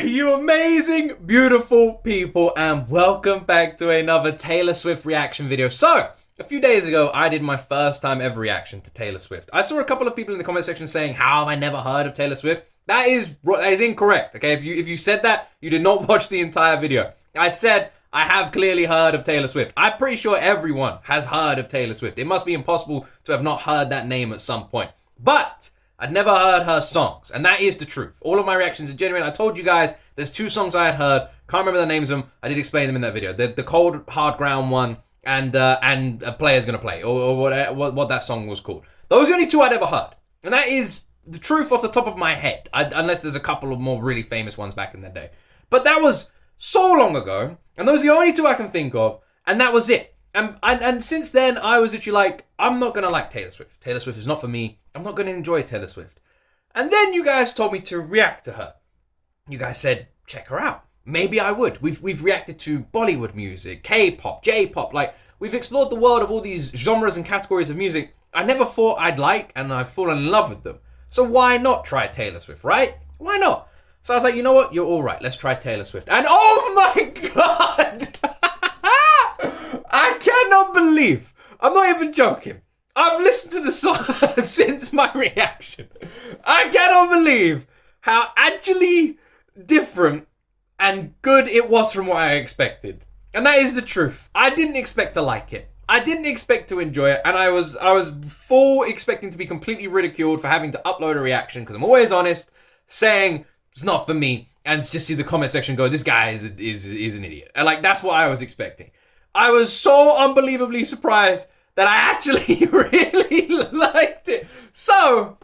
You amazing, beautiful people, and welcome back to another Taylor Swift reaction video. So, a few days ago, I did my first time ever reaction to Taylor Swift. I saw a couple of people in the comment section saying, how have I never heard of Taylor Swift? That is incorrect, okay? If you said that, you did not watch the entire video. I said, I have clearly heard of Taylor Swift. I'm pretty sure everyone has heard of Taylor Swift. It must be impossible to have not heard that name at some point. But I'd never heard her songs, and that is the truth. All of my reactions are genuine. I told you guys there's two songs I had heard. Can't remember the names of them. I did explain them in that video. The Cold Hard Ground one and A Player's Gonna Play, or what that song was called. Those are the only two I'd ever heard, and that is the truth off the top of my head, unless there's a couple of more really famous ones back in the day. But that was so long ago, and those are the only two I can think of, and that was it. And since then, I was literally like, I'm not gonna like Taylor Swift. Taylor Swift is not for me. I'm not gonna enjoy Taylor Swift. And then you guys told me to react to her. You guys said, check her out. Maybe I would. We've reacted to Bollywood music, K-pop, J-pop. Like, we've explored the world of all these genres and categories of music I never thought I'd like, and I've fallen in love with them. So why not try Taylor Swift, right? Why not? So I was like, you know what? You're all right. Let's try Taylor Swift. And oh my God! I cannot believe, I'm not even joking, I've listened to the song since my reaction. I cannot believe how actually different and good it was from what I expected. And that is the truth. I didn't expect to like it. I didn't expect to enjoy it, and I was full expecting to be completely ridiculed for having to upload a reaction, because I'm always honest, saying it's not for me, and just see the comment section go, this guy is an idiot. And like, that's what I was expecting. I was so unbelievably surprised that I actually really liked it. So,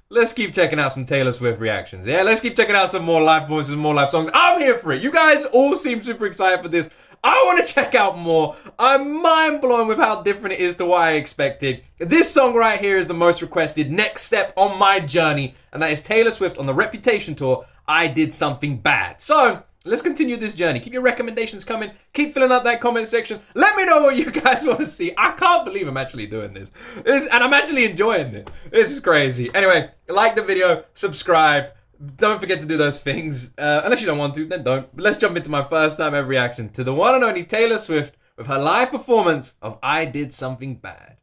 let's keep checking out some Taylor Swift reactions. Yeah, let's keep checking out some more live voices, more live songs. I'm here for it. You guys all seem super excited for this. I want to check out more. I'm mind blown with how different it is to what I expected. This song right here is the most requested next step on my journey, and that is Taylor Swift on the Reputation tour, I Did Something Bad. So, let's continue this journey. Keep your recommendations coming. Keep filling up that comment section. Let me know what you guys want to see. I can't believe I'm actually doing this. And I'm actually enjoying this. This is crazy. Anyway, like the video, subscribe. Don't forget to do those things. Unless you don't want to, then don't. But let's jump into my first time ever reaction to the one and only Taylor Swift with her live performance of I Did Something Bad.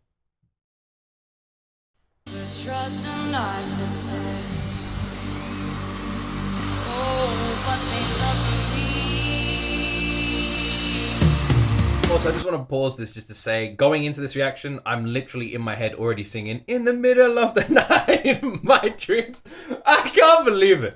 Trust a narcissist. Oh, but they love me. Also, I just want to pause this just to say, going into this reaction, I'm literally in my head already singing "In the Middle of the Night" in my dreams. I can't believe it.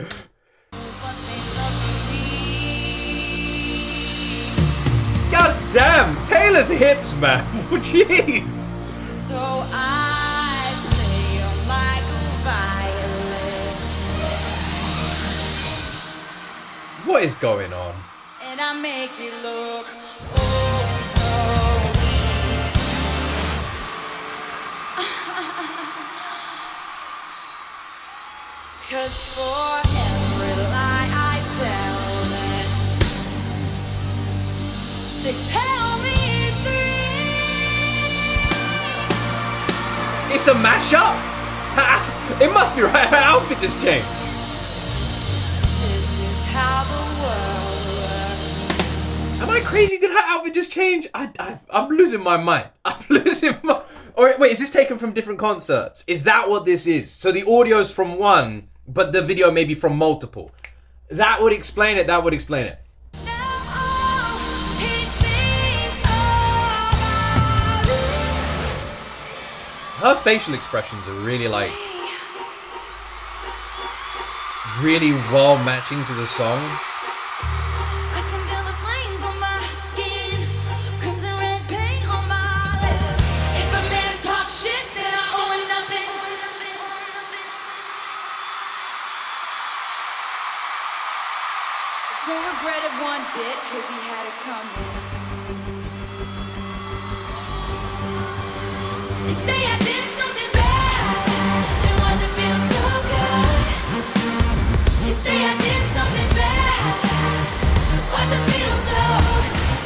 God damn, Taylor's hips, man. Jeez. So I play on like a violin, What is going on? and I make it look oh so weak. 'Cause for every lie I tell them, they tell me three. It's a mashup? It must be right. Her outfit just changed. This is how the world works. Am I crazy? Did her outfit just change? I'm losing my mind. I'm losing my... Oh, wait, is this taken from different concerts? Is that what this is? So the audio's from one, but the video may be from multiple. That would explain it. That would explain it. Her facial expressions are really like... really well matching to the song. I can feel the flames on my skin, crimson red paint on my lips. If a man talks shit, then I owe him nothing. Don't regret it one bit, 'cause he had it coming. They say I did something bad, and was it feel so good? You say I did something bad, was it feel so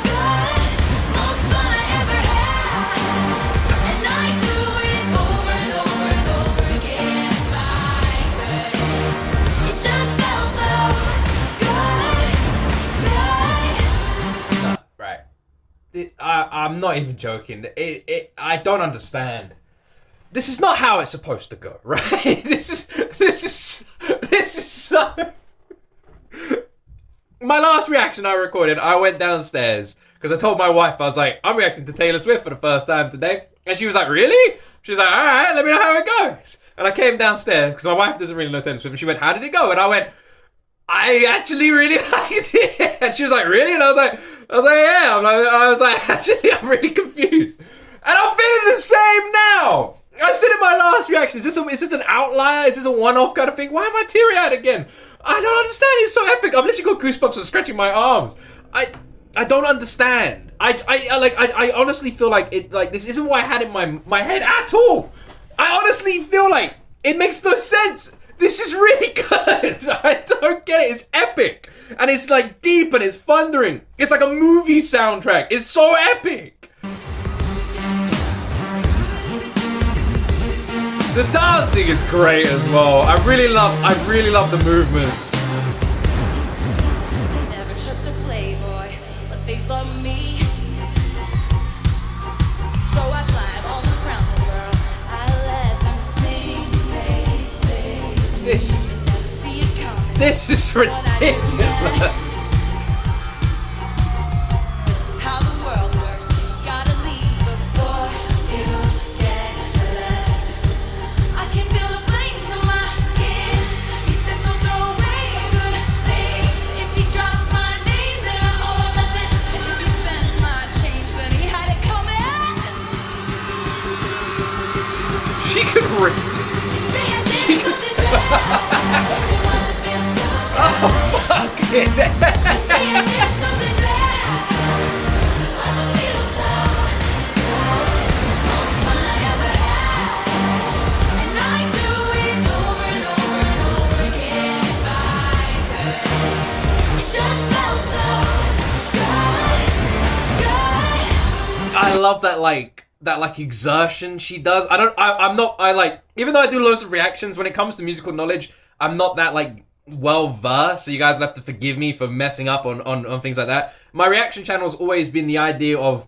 good? Most fun I ever had, and I do it over and over and over again if I could. It just felt so good. I'm not even joking. I don't understand. This is not how it's supposed to go, right? This is so. My last reaction I recorded, I went downstairs because I told my wife, I was like, I'm reacting to Taylor Swift for the first time today. And she was like, really? She was like, all right, let me know how it goes. And I came downstairs because my wife doesn't really know Taylor Swift. And she went, how did it go? And I went, I actually really liked it. And she was like, really? And I was like, yeah. I was like, actually, I'm really confused. And I'm feeling the same now. I said in my last reaction, is this an outlier? Is this a one-off kind of thing? Why am I teary-eyed again? I don't understand. It's so epic. I've literally got goosebumps and scratching my arms. I don't understand. I honestly feel like this isn't what I had in my head at all. I honestly feel like it makes no sense. This is really good. I don't get it. It's epic. And it's like deep and it's thundering. It's like a movie soundtrack. It's so epic. The dancing is great as well. I really love the movement. Never trust a playboy, but they love me. So I climb all around the world. I let them think they say. This is ridiculous. This is how the world works. You gotta leave before you get left. I can feel the flames on my skin. He says don't throw away a good thing. If he drops my name, then I owe nothing. And if he spends my change, then he had it coming. She could rip. You say I did something bad. It wasn't feel so good. Oh, fuck it. You say I did something bad. It wasn't feel so good. Most fun I ever had. And I do it over and over and over again if I could. It just felt so good. I love that exertion she does. Even though I do loads of reactions when it comes to musical knowledge, I'm not that well versed, so you guys will have to forgive me for messing up on things like that. My reaction channel has always been the idea of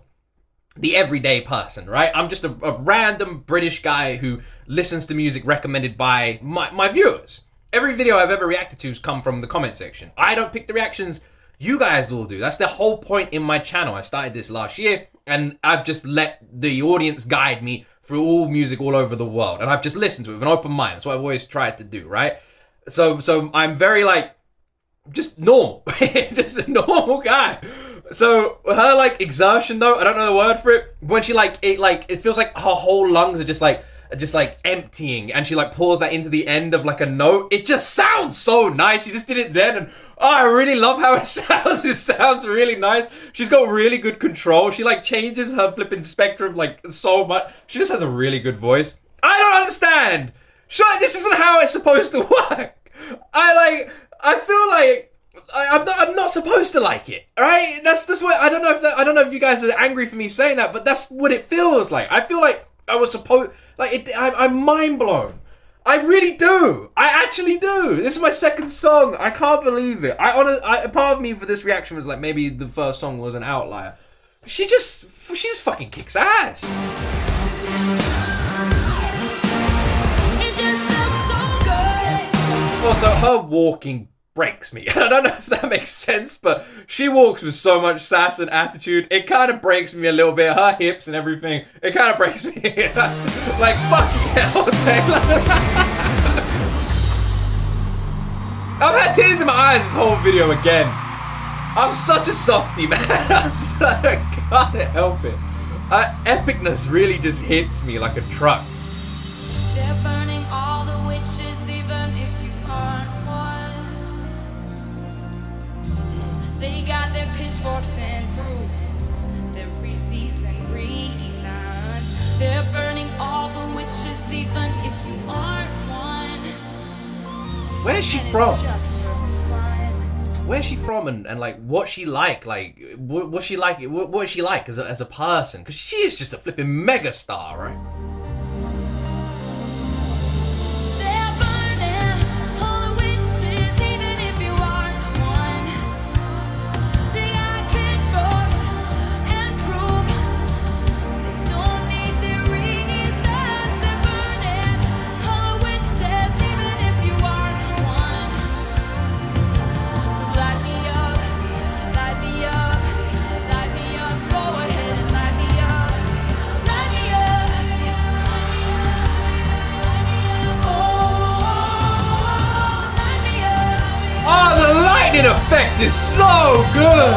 the everyday person, right? I'm just a random British guy who listens to music recommended by my viewers. Every video I've ever reacted to has come from the comment section. I don't pick the reactions, you guys all do. That's the whole point in my channel. I started this last year, and I've just let the audience guide me through all music all over the world. And I've just listened to it with an open mind. That's what I've always tried to do, right? So I'm very just normal. Just a normal guy. So her exertion though, I don't know the word for it. When she it feels like her whole lungs are just emptying, and she pours that into the end of a note. It just sounds so nice. She just did it then, and I really love how it sounds. It sounds really nice. She's got really good control. She changes her flipping spectrum so much. She just has a really good voice. I don't understand. Sure, this isn't how it's supposed to work. I feel like I'm not supposed to like it, right? That's what I don't know if you guys are angry for me saying that, but that's what it feels like. I feel like I was supposed I'm mind blown. I really do. I actually do. This is my second song. I can't believe it. Part of me for this reaction was maybe the first song was an outlier. She just fucking kicks ass. Also, her walking breaks me. I don't know if that makes sense, but she walks with so much sass and attitude. It kind of breaks me a little bit. Her hips and everything. It kind of breaks me. Fucking hell, Taylor. I've had tears in my eyes this whole video again. I'm such a softie, man. I can't help it. Epicness really just hits me like a truck. They're burning all the witches, even if you aren't one. They got their pitchforks and proof, their receipts and reasons. They're burning all the witches, even if you aren't one. Where's she from? Where's she from, and what's she like? What's she like? What is she like as a person? Because she is just a flipping megastar, right? lightning effect is so good.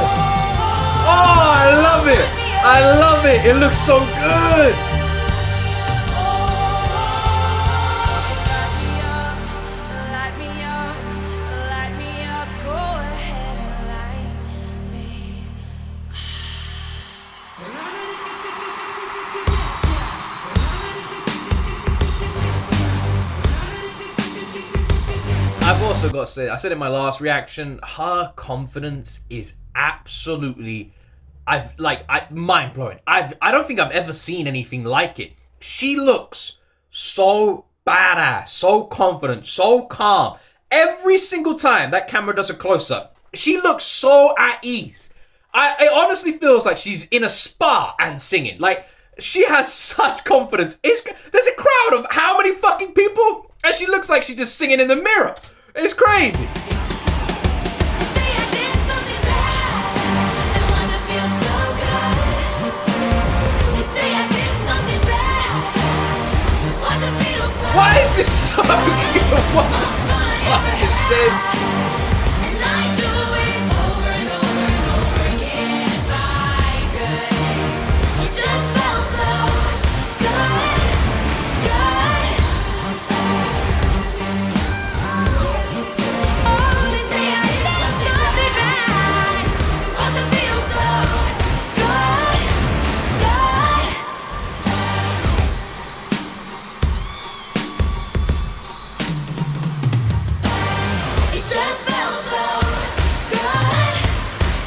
Oh, I love it. I love it. It looks so good. Light me up, go ahead and light me. I've also got to say, I said in my last reaction, her confidence is absolutely, mind blowing. I don't think I've ever seen anything like it. She looks so badass, so confident, so calm. Every single time that camera does a close up, she looks so at ease. It honestly feels like she's in a spa and singing. Like, she has such confidence. There's a crowd of how many fucking people? And she looks like she's just singing in the mirror. It's crazy. You say I did something bad, and wanna feel so good. You say I did something bad, wasn't feel so. Why is this so good? What the fuck is this? And I do it over and over and over again if I could. It just felt so good, good. Oh, you say I did something bad, wasn't feel so good, good. It just felt so good,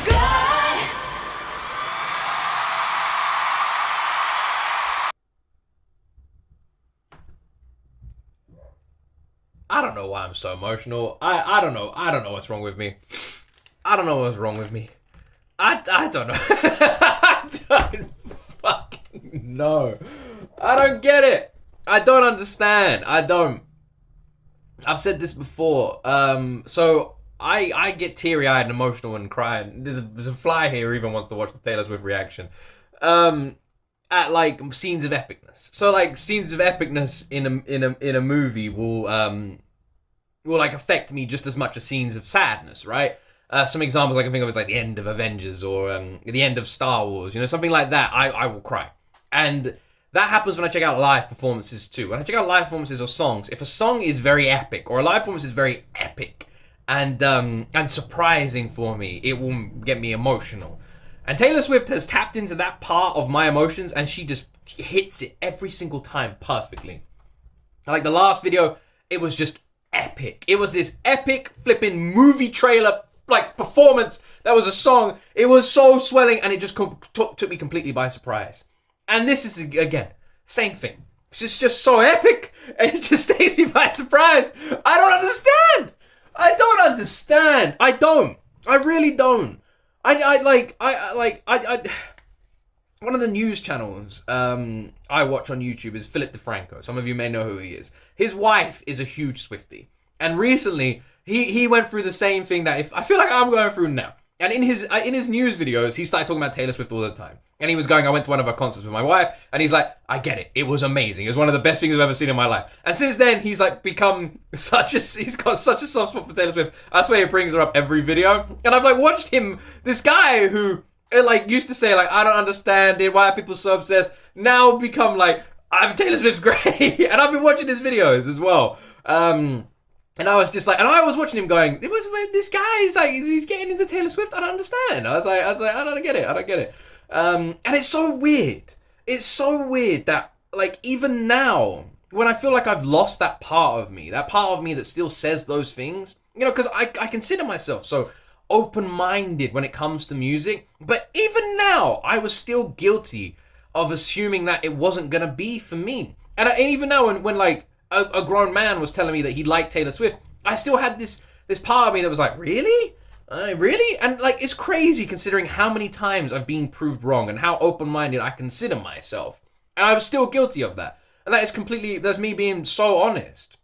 good. I don't know why I'm so emotional. I don't know. I don't know what's wrong with me. I don't know what's wrong with me. I don't know. I don't fucking know. I don't get it. I don't understand. I don't. I've said this before. So I get teary-eyed and emotional and crying. There's a fly here who even wants to watch the Taylor Swift reaction. At like scenes of epicness. So like scenes of epicness in a movie will like affect me just as much as scenes of sadness, right? Some examples I can think of is like the end of Avengers or the end of Star Wars, you know, something like that. I will cry. And that happens when I check out live performances too. When I check out live performances or songs, if a song is very epic or a live performance is very epic and surprising for me, it will get me emotional. And Taylor Swift has tapped into that part of my emotions and she just hits it every single time perfectly. Like the last video, it was just epic. It was this epic flipping movie trailer like performance that was a song. It was so swelling and it just took me completely by surprise. And this is, again, same thing. It's just so epic and it just takes me by surprise. I don't understand. I really don't. One of the news channels I watch on YouTube is Philip DeFranco. Some of you may know who he is. His wife is a huge Swiftie. And recently, he went through the same thing that I feel like I'm going through now. And in his news videos, he started talking about Taylor Swift all the time. And he was going, I went to one of her concerts with my wife, and he's like, I get it. It was amazing. It was one of the best things I've ever seen in my life. And since then, he's like become he's got such a soft spot for Taylor Swift. I swear he brings her up every video. And I've like watched him, this guy who like used to say like, I don't understand it. Why are people so obsessed? Now become like, Taylor Swift's great. And I've been watching his videos as well. And I was just like, and I was watching him going, this guy is like, he's getting into Taylor Swift. I don't understand. I was like, I don't get it. And it's so weird. It's so weird that like even now, when I feel like I've lost that part of me that still says those things, you know, because I consider myself so open-minded when it comes to music. But even now, I was still guilty of assuming that it wasn't gonna be for me. And even now, when like a grown man was telling me that he liked Taylor Swift, I still had this part of me that was like, really? Really? And like, it's crazy considering how many times I've been proved wrong and how open-minded I consider myself. And I was still guilty of that. And that's me being so honest.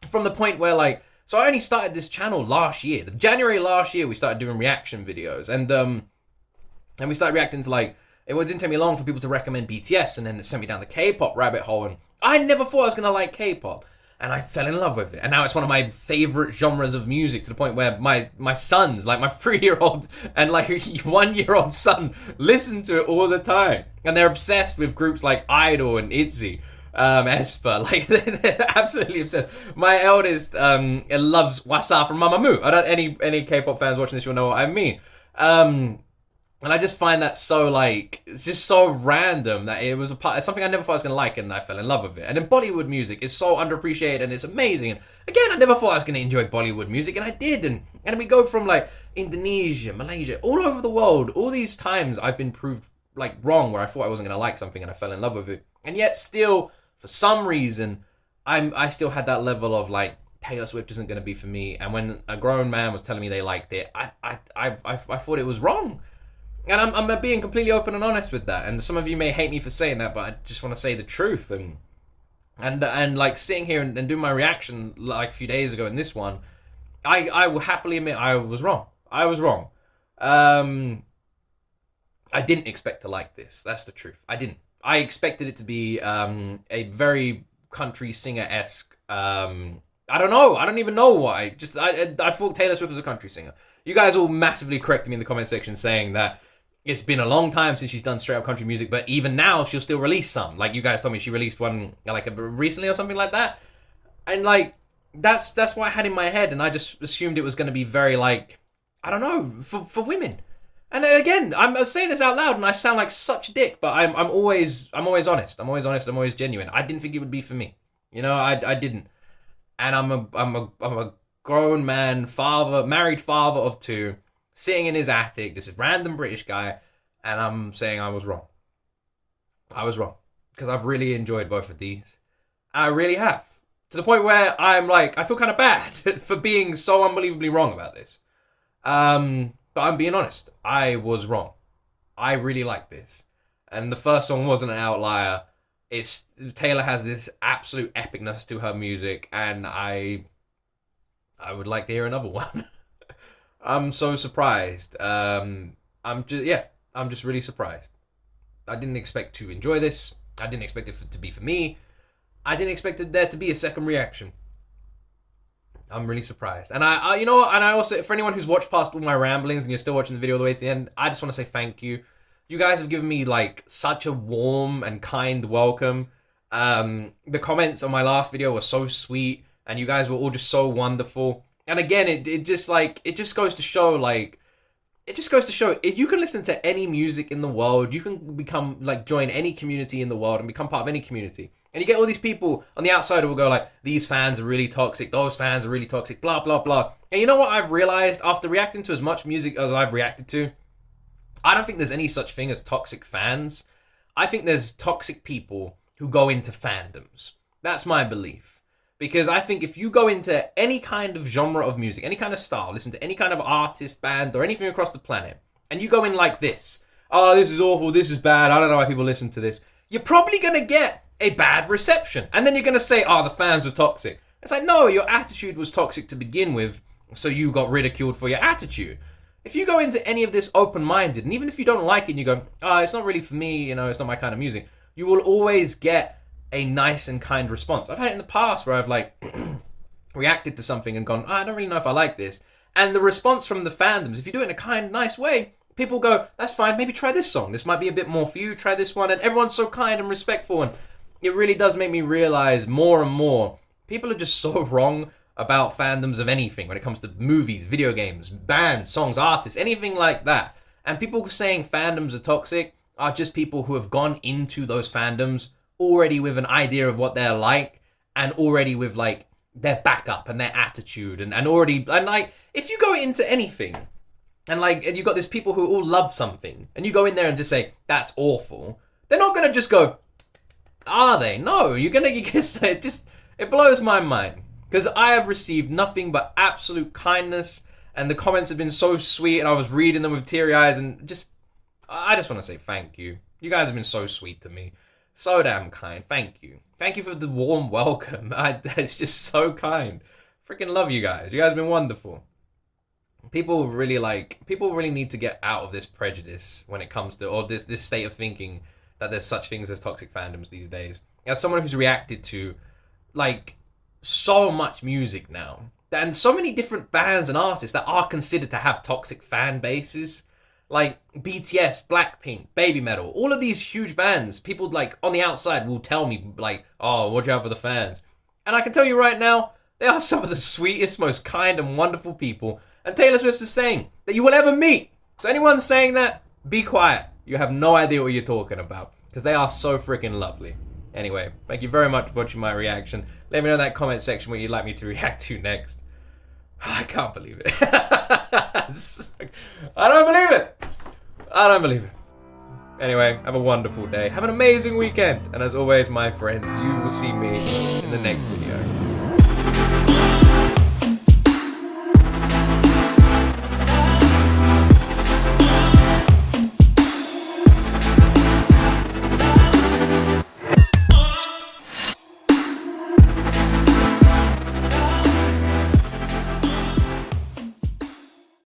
From the point where like, so I only started this channel last year. January last year, we started doing reaction videos. And we started reacting to like, it didn't take me long for people to recommend BTS, and then it sent me down the K-pop rabbit hole. And I never thought I was going to like K-pop. and I fell in love with it. And now it's one of my favorite genres of music, to the point where my sons, like my 3-year-old and like 1-year-old son, listen to it all the time, and they're obsessed with groups like Idol and ITZY. Esper, like they're absolutely obsessed. My eldest loves Wasa from Mamamoo. I don't any K-pop fans watching this will know what I mean. And I just find that so, like, it's just so random that it was it's something I never thought I was going to like, and I fell in love with it. And then Bollywood music is so underappreciated, and it's amazing. And again, I never thought I was going to enjoy Bollywood music, and I did. And we go from, like, Indonesia, Malaysia, all over the world. All these times I've been proved, like, wrong, where I thought I wasn't going to like something, and I fell in love with it. And yet still, for some reason, I still had that level of, like, Taylor Swift isn't going to be for me. And when a grown man was telling me they liked it, I thought it was wrong. And I'm being completely open and honest with that. And some of you may hate me for saying that, but I just want to say the truth. And like sitting here and doing my reaction like a few days ago in this one, I will happily admit I was wrong. I was wrong. I didn't expect to like this. That's the truth. I didn't. I expected it to be a very country singer-esque. I don't know. I don't even know why. I thought Taylor Swift was a country singer. You guys all massively corrected me in the comment section saying that it's been a long time since she's done straight up country music, but even now she'll still release some. Like you guys told me she released one like recently or something like that. And like that's what I had in my head, and I just assumed it was going to be very like, I don't know, for women. And again, I'm saying this out loud, and I sound like such a dick, but I'm always honest. I'm always genuine. I didn't think it would be for me. You know, I didn't. And I'm a grown man, married father of 2, sitting in his attic, just a random British guy, and I'm saying I was wrong. I was wrong. Because I've really enjoyed both of these. I really have. To the point where I'm like, I feel kind of bad for being so unbelievably wrong about this. But I'm being honest. I was wrong. I really like this. And the first song wasn't an outlier. Taylor has this absolute epicness to her music, and I would like to hear another one. I'm so surprised. I'm just really surprised. I didn't expect to enjoy this. I didn't expect it to be for me. I didn't expect there to be a second reaction. I'm really surprised. And I you know what? And I also, for anyone who's watched past all my ramblings and you're still watching the video all the way to the end, I just want to say thank you. You guys have given me like such a warm and kind welcome. The comments on my last video were so sweet, and you guys were all just so wonderful. And again, it just goes to show if you can listen to any music in the world, you can join any community in the world and become part of any community. And you get all these people on the outside who will go like, these fans are really toxic, those fans are really toxic, blah, blah, blah. And you know what I've realized after reacting to as much music as I've reacted to? I don't think there's any such thing as toxic fans. I think there's toxic people who go into fandoms. That's my belief. Because I think if you go into any kind of genre of music, any kind of style, listen to any kind of artist, band, or anything across the planet, and you go in like this, oh, this is awful, this is bad, I don't know why people listen to this, you're probably going to get a bad reception. And then you're going to say, oh, the fans are toxic. It's like, no, your attitude was toxic to begin with, so you got ridiculed for your attitude. If you go into any of this open-minded, and even if you don't like it and you go, oh, it's not really for me, you know, it's not my kind of music, you will always get a nice and kind response. I've had it in the past where I've like reacted to something and gone, oh, I don't really know if I like this. And the response from the fandoms, if you do it in a kind, nice way, people go, that's fine, maybe try this song. This might be a bit more for you, try this one. And everyone's so kind and respectful. And it really does make me realize more and more, people are just so wrong about fandoms of anything when it comes to movies, video games, bands, songs, artists, anything like that. And people saying fandoms are toxic are just people who have gone into those fandoms already with an idea of what they're like, and already with like their backup and their attitude, and like if you go into anything and you've got these people who all love something and you go in there and just say that's awful, they're not gonna just go, are they? No, you can say it blows my mind, because I have received nothing but absolute kindness, and the comments have been so sweet, and I was reading them with teary eyes, and I just want to say thank you. You guys have been so sweet to me. So damn kind. Thank you. Thank you for the warm welcome. It's just so kind. Freaking love you guys. You guys have been wonderful. People really need to get out of this prejudice when it comes to, or this state of thinking that there's such things as toxic fandoms these days. As someone who's reacted to, like, so much music now, and so many different bands and artists that are considered to have toxic fan bases, like BTS, Blackpink, Baby Metal, all of these huge bands. People like on the outside will tell me like, "Oh, watch out for the fans," and I can tell you right now, they are some of the sweetest, most kind and wonderful people. And Taylor Swift's the same that you will ever meet. So anyone saying that, be quiet. You have no idea what you're talking about, because they are so freaking lovely. Anyway, thank you very much for watching my reaction. Let me know in that comment section what you'd like me to react to next. I can't believe it. I don't believe it. I don't believe it. Anyway, have a wonderful day. Have an amazing weekend. And as always, my friends, you will see me in the next video.